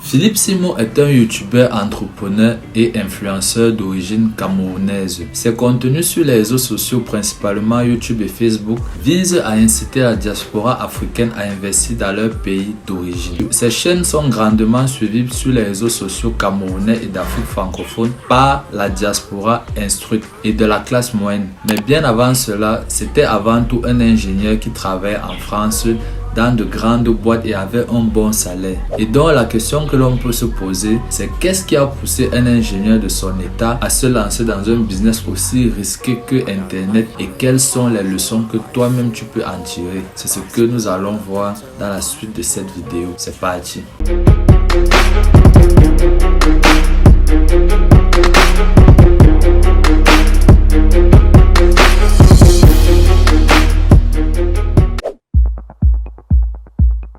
Philippe Simo est un youtubeur, entrepreneur et influenceur d'origine camerounaise. Ses contenus sur les réseaux sociaux, principalement YouTube et Facebook, visent à inciter la diaspora africaine à investir dans leur pays d'origine. Ses chaînes sont grandement suivies sur les réseaux sociaux camerounais et d'Afrique francophone par la diaspora instruite et de la classe moyenne. Mais bien avant cela, c'était avant tout un ingénieur qui travaillait en France dans de grandes boîtes et avait un bon salaire. Et donc la question que l'on peut se poser, c'est qu'est-ce qui a poussé un ingénieur de son état à se lancer dans un business aussi risqué que Internet et quelles sont les leçons que toi-même tu peux en tirer. C'est ce que nous allons voir dans la suite de cette vidéo. C'est parti.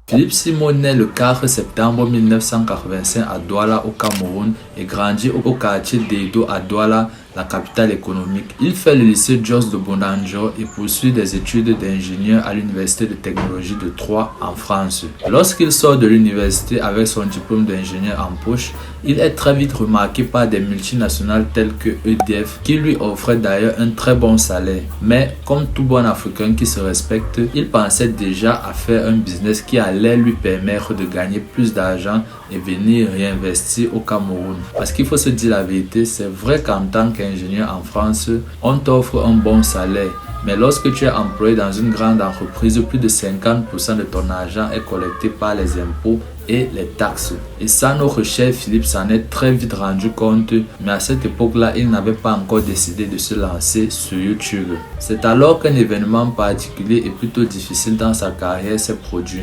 Philippe Simo naît le 4 septembre 1985 à Douala au Cameroun et grandit au quartier d'Edo à Douala, la capitale économique. Il fait le lycée Jos de Bonanjo et poursuit des études d'ingénieur à l'université de technologie de Troyes en France. Lorsqu'il sort de l'université avec son diplôme d'ingénieur en poche, il est très vite remarqué par des multinationales telles que EDF qui lui offraient d'ailleurs un très bon salaire. Mais comme tout bon Africain qui se respecte, il pensait déjà à faire un business qui allait lui permettre de gagner plus d'argent et venir réinvestir au Cameroun. Parce qu'il faut se dire la vérité, c'est vrai qu'en tant qu'ingénieur en France, on t'offre un bon salaire. Mais lorsque tu es employé dans une grande entreprise, plus de 50% de ton argent est collecté par les impôts et les taxes. Et ça, notre cher Philippe s'en est très vite rendu compte, mais à cette époque-là, il n'avait pas encore décidé de se lancer sur YouTube. C'est alors qu'un événement particulier et plutôt difficile dans sa carrière s'est produit.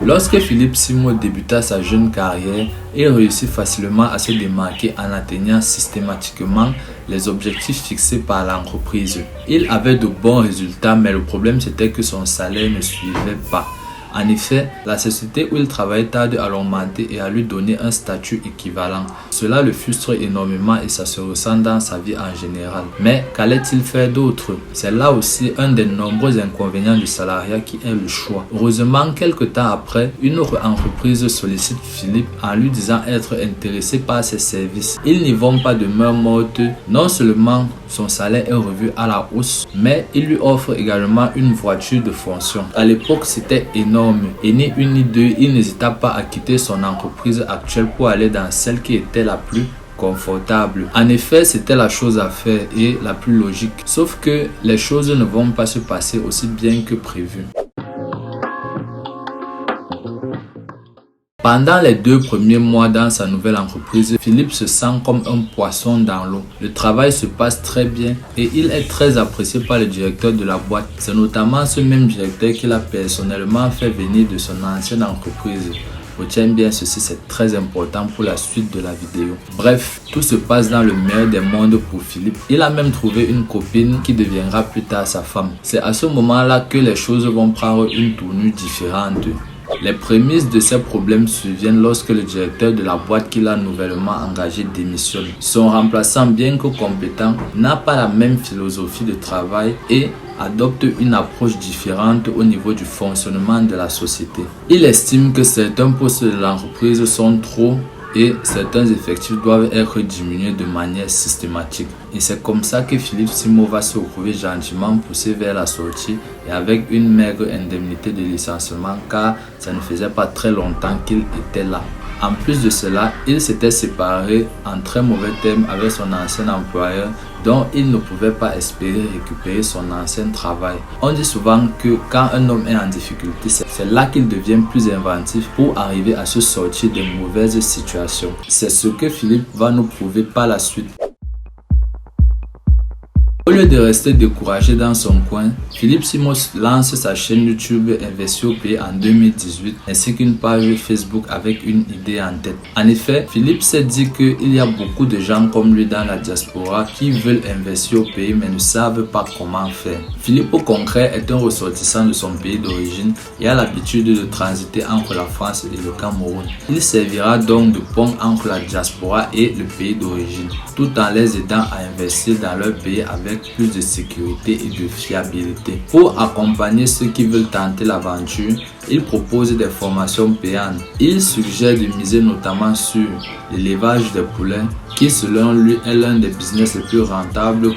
Lorsque Philippe Simo débuta sa jeune carrière, il réussit facilement à se démarquer en atteignant systématiquement les objectifs fixés par l'entreprise. Il avait de bons résultats, mais le problème c'était que son salaire ne suivait pas. En effet, la société où il travaillait tarde à l'augmenter et à lui donner un statut équivalent. Cela le frustre énormément et ça se ressent dans sa vie en général. Mais qu'allait-il faire d'autre? C'est là aussi un des nombreux inconvénients du salariat qui est le choix. Heureusement, quelque temps après, une autre entreprise sollicite Philippe en lui disant être intéressé par ses services. Ils n'y vont pas de main morte. Non seulement son salaire est revu à la hausse, mais il lui offre également une voiture de fonction. À l'époque, c'était énorme. Et ni une ni deux, il n'hésita pas à quitter son entreprise actuelle pour aller dans celle qui était la plus confortable. En effet, c'était la chose à faire et la plus logique. Sauf que les choses ne vont pas se passer aussi bien que prévu. Pendant les 2 premiers mois dans sa nouvelle entreprise, Philippe se sent comme un poisson dans l'eau. Le travail se passe très bien et il est très apprécié par le directeur de la boîte. C'est notamment ce même directeur qu'il a personnellement fait venir de son ancienne entreprise. Retiens bien ceci, c'est très important pour la suite de la vidéo. Bref, tout se passe dans le meilleur des mondes pour Philippe. Il a même trouvé une copine qui deviendra plus tard sa femme. C'est à ce moment-là que les choses vont prendre une tournure différente. Les prémices de ces problèmes surviennent lorsque le directeur de la boîte qu'il a nouvellement engagé démissionne. Son remplaçant, bien que compétent, n'a pas la même philosophie de travail et adopte une approche différente au niveau du fonctionnement de la société. Il estime que certains postes de l'entreprise sont trop et certains effectifs doivent être diminués de manière systématique. Et c'est comme ça que Philippe Simo va se retrouver gentiment poussé vers la sortie et avec une maigre indemnité de licenciement car ça ne faisait pas très longtemps qu'il était là. En plus de cela, il s'était séparé en très mauvais termes avec son ancien employeur dont il ne pouvait pas espérer récupérer son ancien travail. On dit souvent que quand un homme est en difficulté, c'est là qu'il devient plus inventif pour arriver à se sortir de mauvaises situations. C'est ce que Philippe va nous prouver par la suite. Au lieu de rester découragé dans son coin, Philippe Simo lance sa chaîne YouTube Investir au pays en 2018 ainsi qu'une page Facebook avec une idée en tête. En effet, Philippe s'est dit qu'il y a beaucoup de gens comme lui dans la diaspora qui veulent investir au pays mais ne savent pas comment faire. Philippe au concret est un ressortissant de son pays d'origine et a l'habitude de transiter entre la France et le Cameroun. Il servira donc de pont entre la diaspora et le pays d'origine, tout en les aidant à investir dans leur pays avec plus de sécurité et de fiabilité. Pour accompagner ceux qui veulent tenter l'aventure, Il propose des formations payantes. Il suggère de miser notamment sur l'élevage des poulets, qui selon lui est l'un des business les plus rentables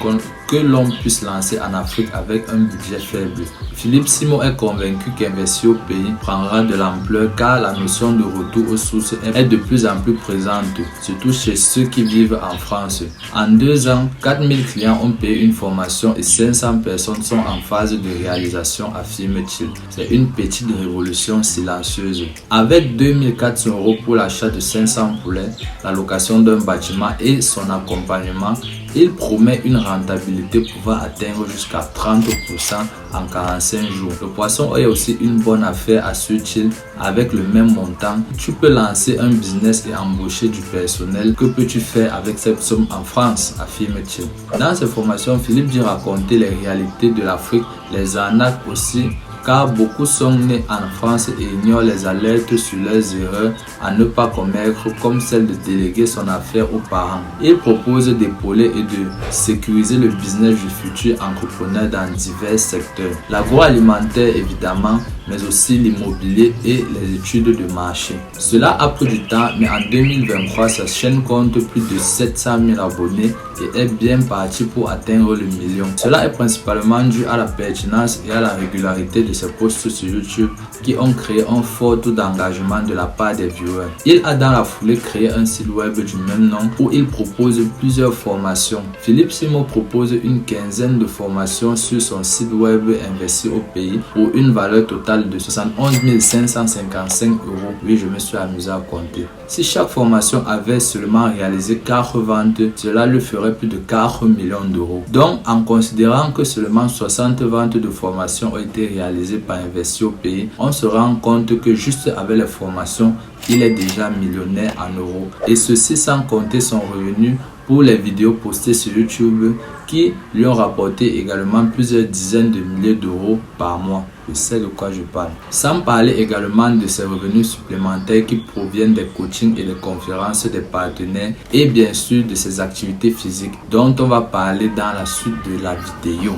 que l'on puisse lancer en Afrique avec un budget faible. Philippe Simon est convaincu qu'investir au pays prendra de l'ampleur car la notion de retour aux sources est de plus en plus présente, surtout chez ceux qui vivent en France. En 2 ans, 4000 clients ont payé une formation et 500 personnes sont en phase de réalisation, affirme-t-il. C'est une petite révolution silencieuse. Avec 2400 € pour l'achat de 500 poulets, la location d'un bâtiment et son accompagnement, il promet une rentabilité pouvant atteindre jusqu'à 30% en 45 jours. Le poisson est aussi une bonne affaire, assure-t-il. Avec le même montant, tu peux lancer un business et embaucher du personnel. Que peux-tu faire avec cette somme en France, affirme-t-il. Dans ses formations, Philippe dit raconter les réalités de l'Afrique, les arnaques aussi, car beaucoup sont nés en France et ignorent les alertes sur leurs erreurs à ne pas commettre, comme celle de déléguer son affaire aux parents. Il propose d'épauler et de sécuriser le business du futur entrepreneur dans divers secteurs. L'agroalimentaire évidemment, mais aussi l'immobilier et les études de marché. Cela a pris du temps, mais en 2023, sa chaîne compte plus de 700 000 abonnés et est bien parti pour atteindre le million. Cela est principalement dû à la pertinence et à la régularité de ses posts sur YouTube qui ont créé un fort taux d'engagement de la part des viewers. Il a dans la foulée créé un site web du même nom où il propose plusieurs formations. Philippe Simon propose une quinzaine de formations sur son site web Investir au pays pour une valeur totale de 71 555 €. Oui, je me suis amusé à compter. Si chaque formation avait seulement réalisé 4 ventes, cela lui ferait plus de 4 millions d'euros. Donc, en considérant que seulement 60 ventes de formation ont été réalisées par Investir au pays, on se rend compte que juste avec les formations, il est déjà millionnaire en euros. Et ceci sans compter son revenu pour les vidéos postées sur YouTube qui lui ont rapporté également plusieurs dizaines de milliers d'euros par mois. Je sais de quoi je parle. Sans parler également de ses revenus supplémentaires qui proviennent des coachings et des conférences des partenaires et bien sûr de ses activités physiques dont on va parler dans la suite de la vidéo.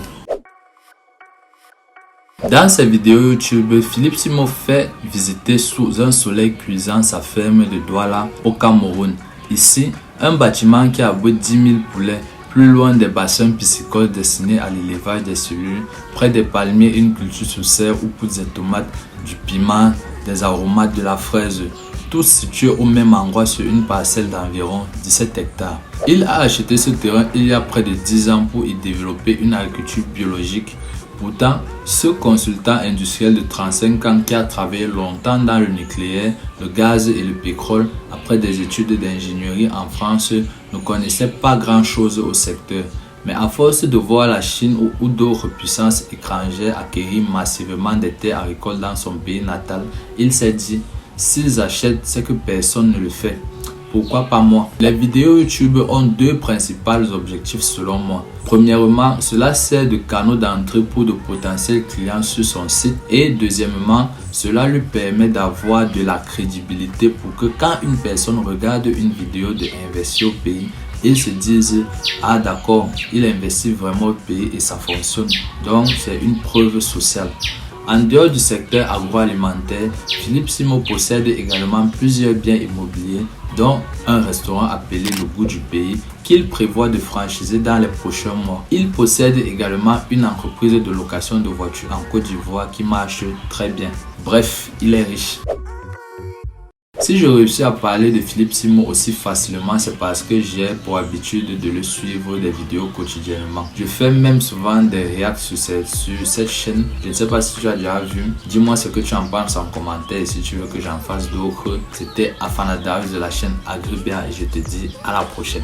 Dans ses vidéos YouTube, Philippe Simon fait visiter sous un soleil cuisant sa ferme de Douala au Cameroun. Ici, un bâtiment qui abrite 10 000 poulets, plus loin des bassins piscicoles destinés à l'élevage des cellules, près des palmiers, une culture sous serre où poussent des tomates, du piment, des aromates, de la fraise, tous situés au même endroit sur une parcelle d'environ 17 hectares. Il a acheté ce terrain il y a près de 10 ans pour y développer une agriculture biologique. Pourtant, ce consultant industriel de 35 ans qui a travaillé longtemps dans le nucléaire, le gaz et le pétrole, après des études d'ingénierie en France, ne connaissait pas grand-chose au secteur. Mais à force de voir la Chine ou d'autres puissances étrangères acquérir massivement des terres agricoles dans son pays natal, il s'est dit, s'ils achètent, c'est que personne ne le fait. Pourquoi pas moi? Les vidéos YouTube ont 2 principaux objectifs selon moi. Premièrement, cela sert de canal d'entrée pour de potentiels clients sur son site. Et deuxièmement, cela lui permet d'avoir de la crédibilité pour que quand une personne regarde une vidéo de Investir au pays, ils se disent « Ah d'accord, il investit vraiment au pays et ça fonctionne. » Donc c'est une preuve sociale. En dehors du secteur agroalimentaire, Philippe Simon possède également plusieurs biens immobiliers, dont un restaurant appelé Le Goût du Pays, qu'il prévoit de franchiser dans les prochains mois. Il possède également une entreprise de location de voitures en Côte d'Ivoire qui marche très bien. Bref, il est riche. Si je réussis à parler de Philippe Simon aussi facilement, c'est parce que j'ai pour habitude de le suivre des vidéos quotidiennement. Je fais même souvent des réactions sur cette chaîne. Je ne sais pas si tu as déjà vu. Dis-moi ce que tu en penses en commentaire et si tu veux que j'en fasse d'autres. C'était Afanadarius de la chaîne Agribia et je te dis à la prochaine.